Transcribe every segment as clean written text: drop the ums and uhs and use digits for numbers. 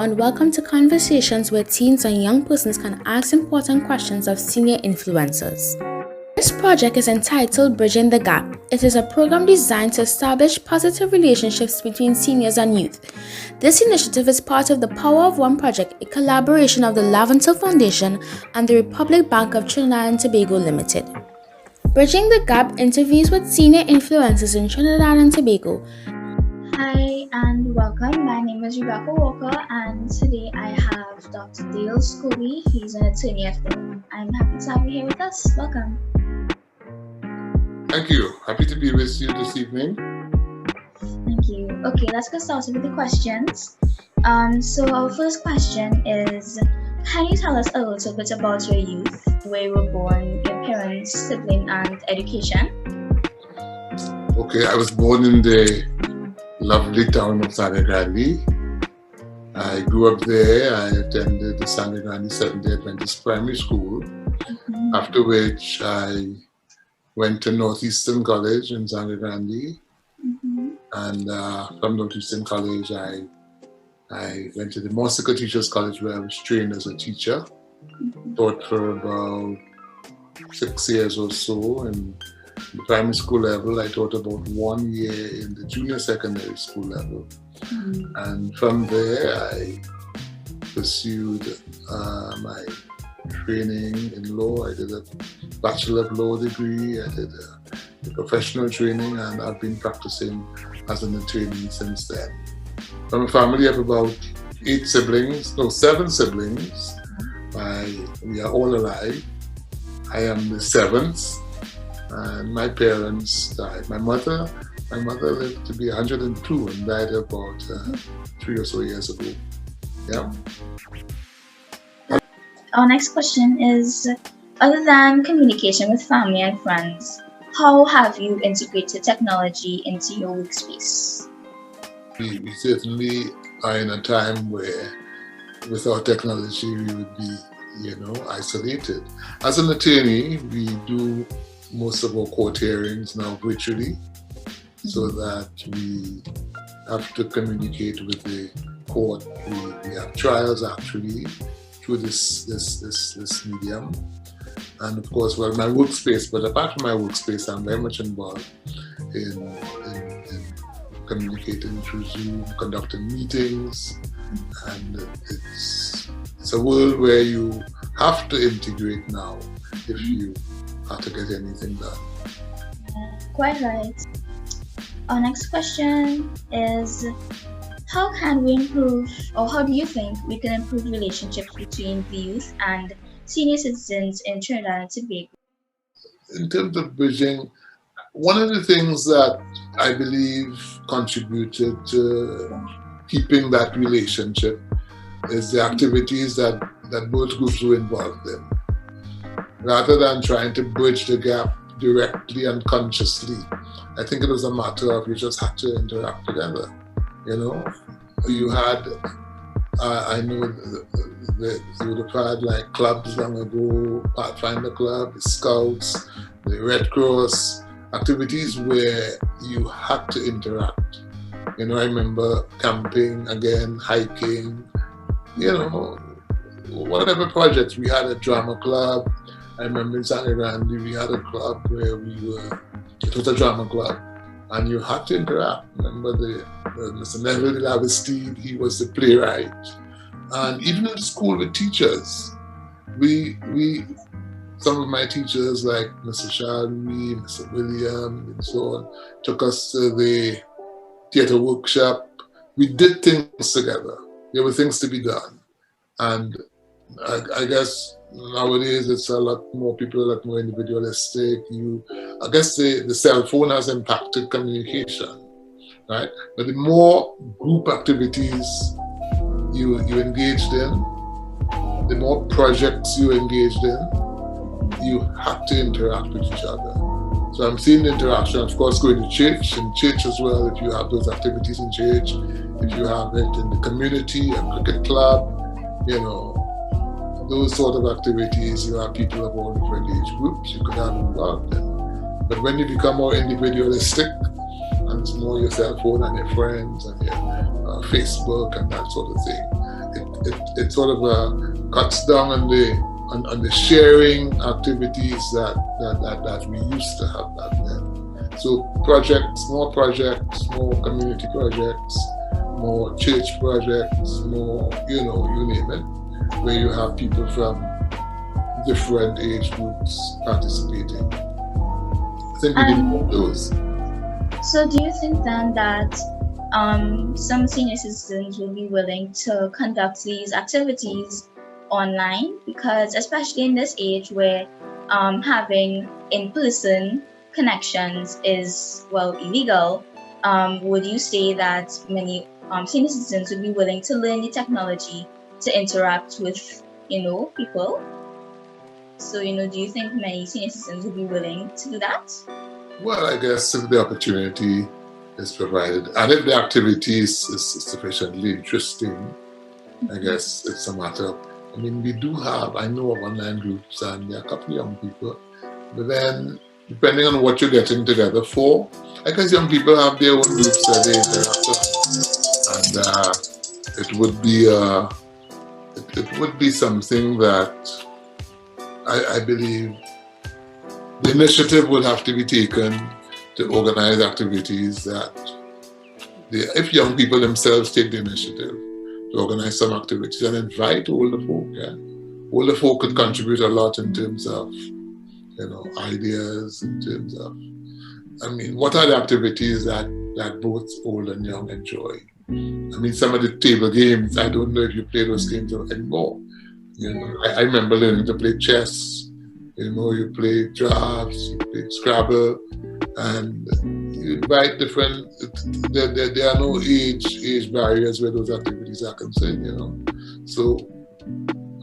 and welcome to conversations where teens and young persons can ask important questions of senior influencers. This project is entitled Bridging the Gap. It is a program designed to establish positive relationships between seniors and youth. This initiative is part of the Power of One project, a collaboration of the Laventel Foundation and the Republic Bank of Trinidad and Tobago Limited. Bridging the Gap interviews with senior influencers in Trinidad and Tobago. Hi and welcome. My name is Rebecca Walker and today I have Dr. Dale Scobie. He's an attorney at law. I'm happy to have you here with us. Welcome. Thank you. Happy to be with you this evening. Thank you. Okay, let's get started with the questions. So our first question is, can you tell us a little bit about your youth, where you were born, your parents, sibling, and education? Okay, I was born in the lovely town of Sangre Grande. I grew up there. I attended the Sangre Grande Seventh-day Adventist Primary School, after which I went to Northeastern College in Sangre Grande. And from Northeastern College, I went to the Mostica Teachers College where I was trained as a teacher. Taught for about 6 years or so. And the primary school level, I taught about 1 year in the junior secondary school level. And from there, I pursued my training in law. I did a Bachelor of Law degree. I did a professional training, and I've been practicing as an attorney since then. From a family of about 7 siblings. We are all alive. I am the 7th. And my parents died. My mother lived to be 102 and died about 3 or so years ago. Yeah. Our next question is, other than communication with family and friends, how have you integrated technology into your workspace? We certainly are in a time where without technology we would be, isolated. As an attorney, we do most of our court hearings now virtually, so that we have to communicate with the court. We have trials actually through this medium. And of course, my workspace, but apart from my workspace, I'm very much involved in communicating through Zoom, conducting meetings, and it's a world where you have to integrate now if you have to get anything done. Quite right. Our next question is, how can we improve, or how do you think we can improve relationships between the youth and senior citizens in Trinidad and Tobago? In terms of bridging, one of the things that I believe contributed to keeping that relationship is the activities that both groups were involved in. Rather than trying to bridge the gap directly and consciously, I think it was a matter of you just had to interact together. You had, I know you would have had like clubs long ago, Pathfinder Club, the Scouts, the Red Cross, activities where you had to interact. I remember camping, again, hiking, whatever projects. We had a drama club. I remember in Sangre Grande, we had a club where it was a drama club, and you had to interact. Remember Mr. Neville de la Vestide, he was the playwright. And even in school with teachers, some of my teachers like Mr. Shalvi, Mr. William, and so on, took us to the theatre workshop. We did things together. There were things to be done. And I guess nowadays it's a lot more individualistic. I guess the cell phone has impacted communication, right? But the more group activities you engaged in, the more projects you engaged in, you have to interact with each other. So I'm seeing the interaction, of course, going to church, in church as well, if you have those activities in church, if you have it in the community, a cricket club, those sort of activities, you have people of all different age groups you could have involved in. But when you become more individualistic, and it's more your cell phone and your friends and your Facebook and that sort of thing, it it sort of cuts down on the sharing activities that we used to have back then. So more community projects, more church projects, more, you name it, where you have people from different age groups participating. I think we need more of those. So do you think then that some senior citizens will be willing to conduct these activities online? Because especially in this age where having in-person connections is, illegal, would you say that many senior citizens would be willing to learn the technology to interact with, people? So, do you think many senior citizens would be willing to do that? Well, I guess if the opportunity is provided, and if the activity is sufficiently interesting, I guess it's a matter of, I know of online groups, and there are a couple of young people, but then depending on what you're getting together for, I guess young people have their own groups that they interact with, and it would be something that I believe the initiative will have to be taken to organize activities that, if young people themselves take the initiative to organize some activities and invite older folk. Yeah, older folk could contribute a lot in terms of, ideas, in terms of, what are the activities that both old and young enjoy? Some of the table games, I don't know if you play those games anymore. I remember learning to play chess. You play drafts, you play Scrabble, and you invite different. There are no age barriers where those activities are concerned. So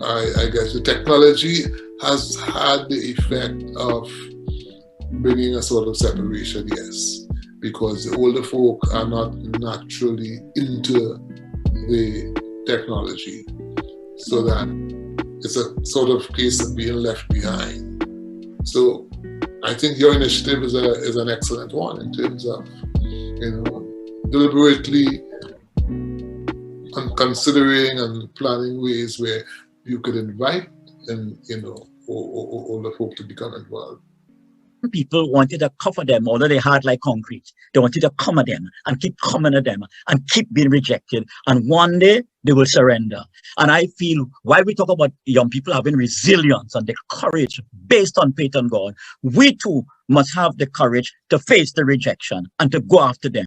I guess the technology has had the effect of bringing a sort of separation, yes, because the older folk are not naturally into the technology, so that it's a sort of case of being left behind. So I think your initiative is an excellent one in terms of, deliberately considering and planning ways where you could invite and, older folk to become involved. People wanted to cover them, although they had like concrete. They wanted to come at them and keep coming at them and keep being rejected. And one day they will surrender. And I feel while we talk about young people having resilience and the courage based on faith in God, we too must have the courage to face the rejection and to go after them.